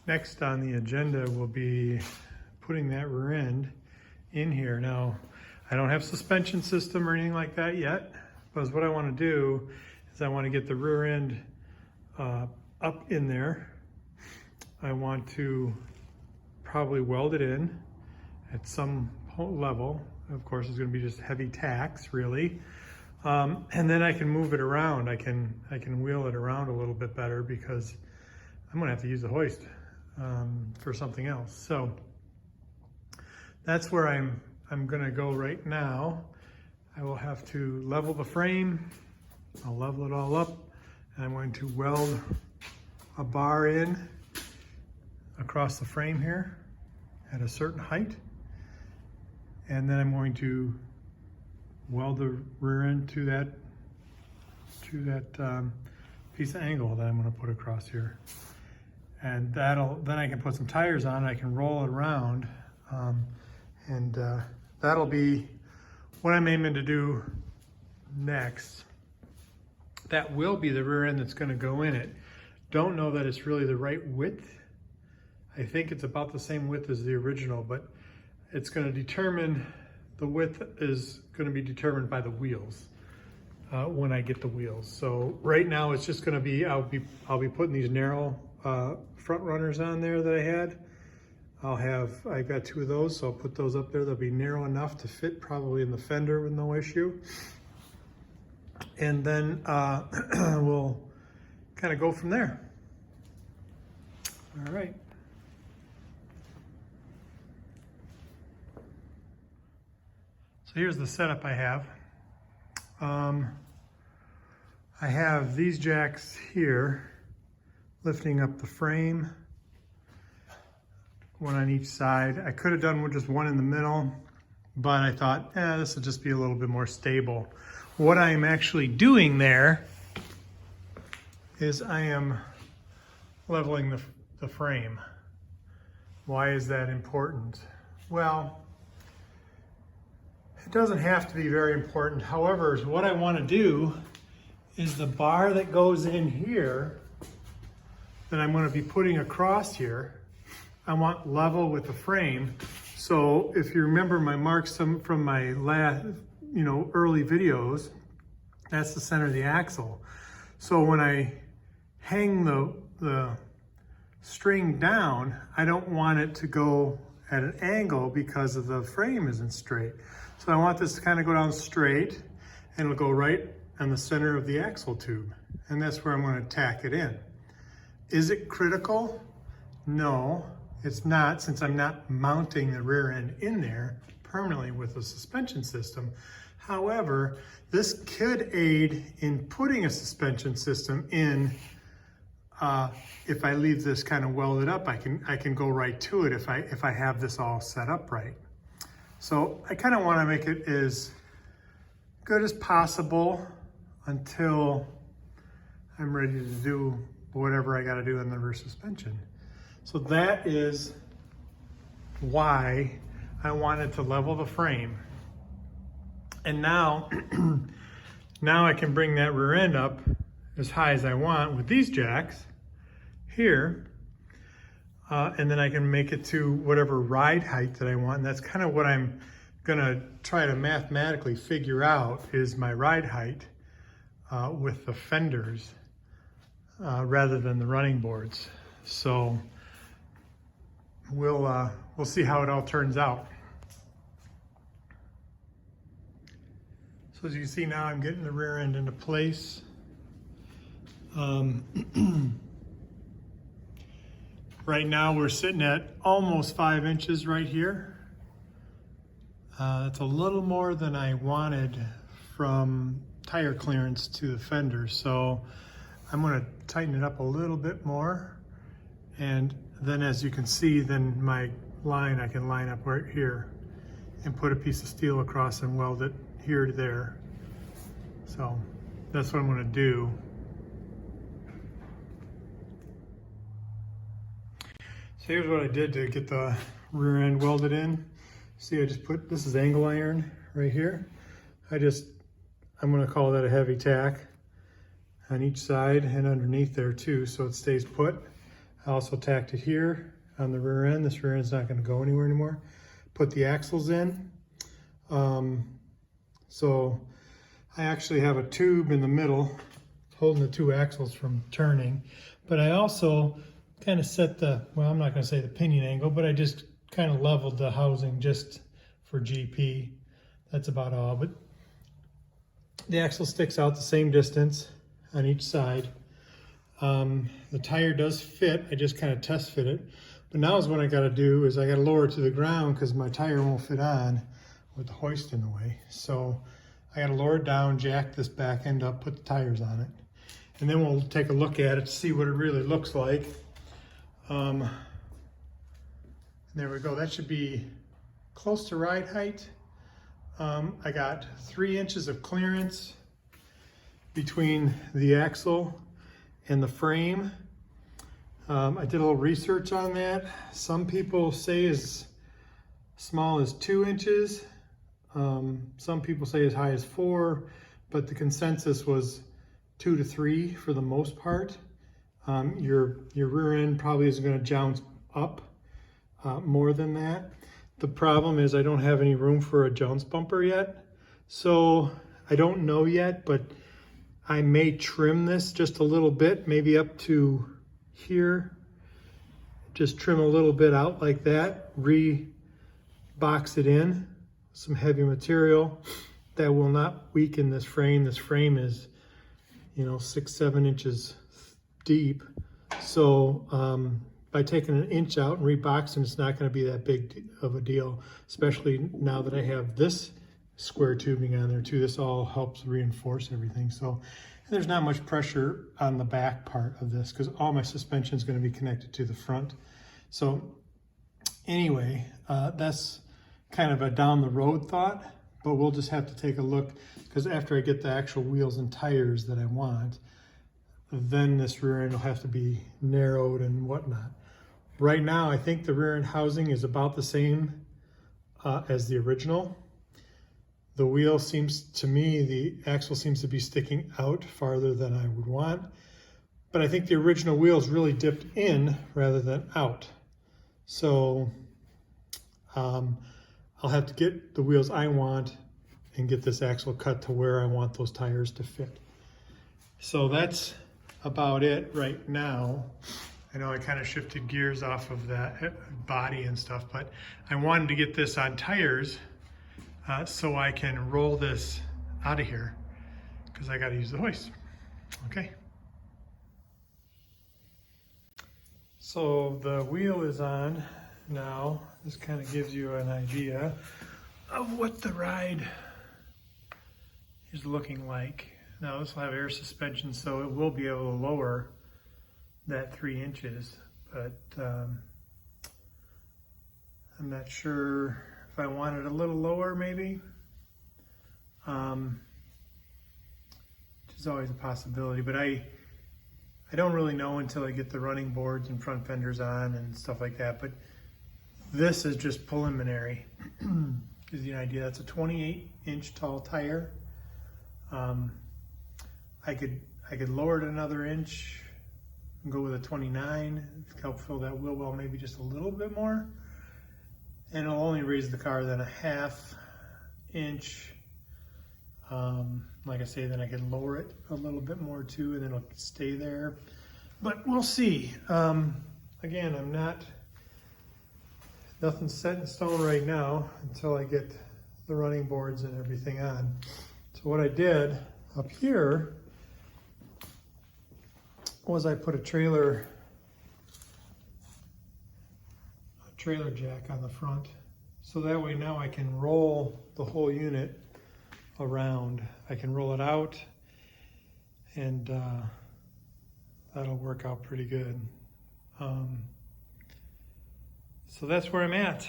Next on the agenda will be putting that rear end in here. Now, I don't have suspension system or anything like that yet, but what I want to do is I want to get the rear end up in there. I want to probably weld it in at some level. Of course, it's going to be just heavy tacks, really. And then I can move it around. I can wheel it around a little bit better because I'm going to have to use the hoist for something else. So that's where I'm going to go right now. I will have to level the frame. I'll level it all up, and I'm going to weld a bar in across the frame here at a certain height. And then I'm going to weld the rear end to that piece of angle that I'm going to put across here. And then I can put some tires on, I can roll it around, and that'll be what I'm aiming to do next. That will be the rear end that's going to go in it. Don't know that it's really the right width. I think it's about the same width as the original, but it's going to determine, the width is going to be determined by the wheels when I get the wheels. So right now it's just going to be, I'll be putting these narrow front runners on there that I had. I've got 2 of those, so I'll put those up there. They'll be narrow enough to fit probably in the fender with no issue. And then we'll kind of go from there. All right. So here's the setup I have. I have these jacks here lifting up the frame, one on each side. I could have done just one in the middle, but I thought, this will just be a little bit more stable. What I am actually doing there is I am leveling the frame. Why is that important? Well, it doesn't have to be very important. However, what I want to do is the bar that goes in here that I'm going to be putting across here, I want level with the frame. So if you remember my marks from my last, early videos, that's the center of the axle. So when I hang the string down, I don't want it to go at an angle because of the frame isn't straight. So I want this to kind of go down straight, and it'll go right in the center of the axle tube. And that's where I'm going to tack it in. Is it critical? No, it's not, since I'm not mounting the rear end in there permanently with a suspension system. However, this could aid in putting a suspension system in. If I leave this kind of welded up, I can go right to it if I have this all set up right. So I kind of want to make it as good as possible until I'm ready to do whatever I got to do in the rear suspension. So that is why I wanted to level the frame. And now, now I can bring that rear end up as high as I want with these jacks here. And then I can make it to whatever ride height that I want. And that's kind of what I'm gonna try to mathematically figure out, is my ride height with the fenders rather than the running boards. So we'll see how it all turns out. So as you can see now, I'm getting the rear end into place. Right now we're sitting at almost 5 inches right here. That's a little more than I wanted from tire clearance to the fender. So I'm gonna tighten it up a little bit more. And then as you can see, then my line, I can line up right here and put a piece of steel across and weld it here to there. So that's what I'm gonna do. So here's what I did to get the rear end welded in. See, I just put, this is angle iron right here. I'm gonna call that a heavy tack on each side and underneath there too, so it stays put. I also tacked it here on the rear end. This rear end's not going to go anywhere anymore. Put the axles in. So I actually have a tube in the middle holding the two axles from turning. But I also kind of set the, well, I'm not going to say the pinion angle, but I just kind of leveled the housing just for GP. That's about all. But the axle sticks out the same distance on each side. The tire does fit. I just kind of test fit it. But now is what I got to do is I got to lower it to the ground because my tire won't fit on with the hoist in the way. So I got to lower it down, jack this back end up, put the tires on it. And then we'll take a look at it to see what it really looks like. There we go. That should be close to ride height. I got 3 inches of clearance between the axle and the frame. I did a little research on that. Some people say as small as 2 inches. Some people say as high as 4, but the consensus was 2 to 3 for the most part. Your rear end probably isn't going to jounce up more than that. The problem is I don't have any room for a jounce bumper yet. So I don't know yet, but I may trim this just a little bit, maybe up to here. Just trim a little bit out like that, re-box it in, some heavy material that will not weaken this frame. This frame is, 6-7 inches deep. So by taking an inch out and reboxing, it's not going to be that big of a deal, especially now that I have this square tubing on there too. This all helps reinforce everything. So there's not much pressure on the back part of this because all my suspension is going to be connected to the front. So anyway, that's kind of a down the road thought, but we'll just have to take a look because after I get the actual wheels and tires that I want, then this rear end will have to be narrowed and whatnot. Right now, I think the rear end housing is about the same as the original. The wheel seems, to me, the axle seems to be sticking out farther than I would want. But I think the original wheels really dipped in rather than out. So I'll have to get the wheels I want and get this axle cut to where I want those tires to fit. So that's about it right now. I know I kind of shifted gears off of that body and stuff, but I wanted to get this on tires so I can roll this out of here because I got to use the hoist. Okay. So the wheel is on now. This kind of gives you an idea of what the ride is looking like. Now this will have air suspension, so it will be able to lower that 3 inches, but I'm not sure if I want it a little lower maybe, which is always a possibility, but I don't really know until I get the running boards and front fenders on and stuff like that, but this is just preliminary. Gives you an idea. That's a 28-inch tall tire. I could lower it another inch and go with a 29, help fill that wheel well maybe just a little bit more. And it'll only raise the car then a half inch. Like I say, then I can lower it a little bit more too, and then it'll stay there. But we'll see. Again, nothing's set in stone right now until I get the running boards and everything on. So what I did up here was I put a trailer jack on the front. So that way now I can roll the whole unit around. I can roll it out and that'll work out pretty good. So that's where I'm at.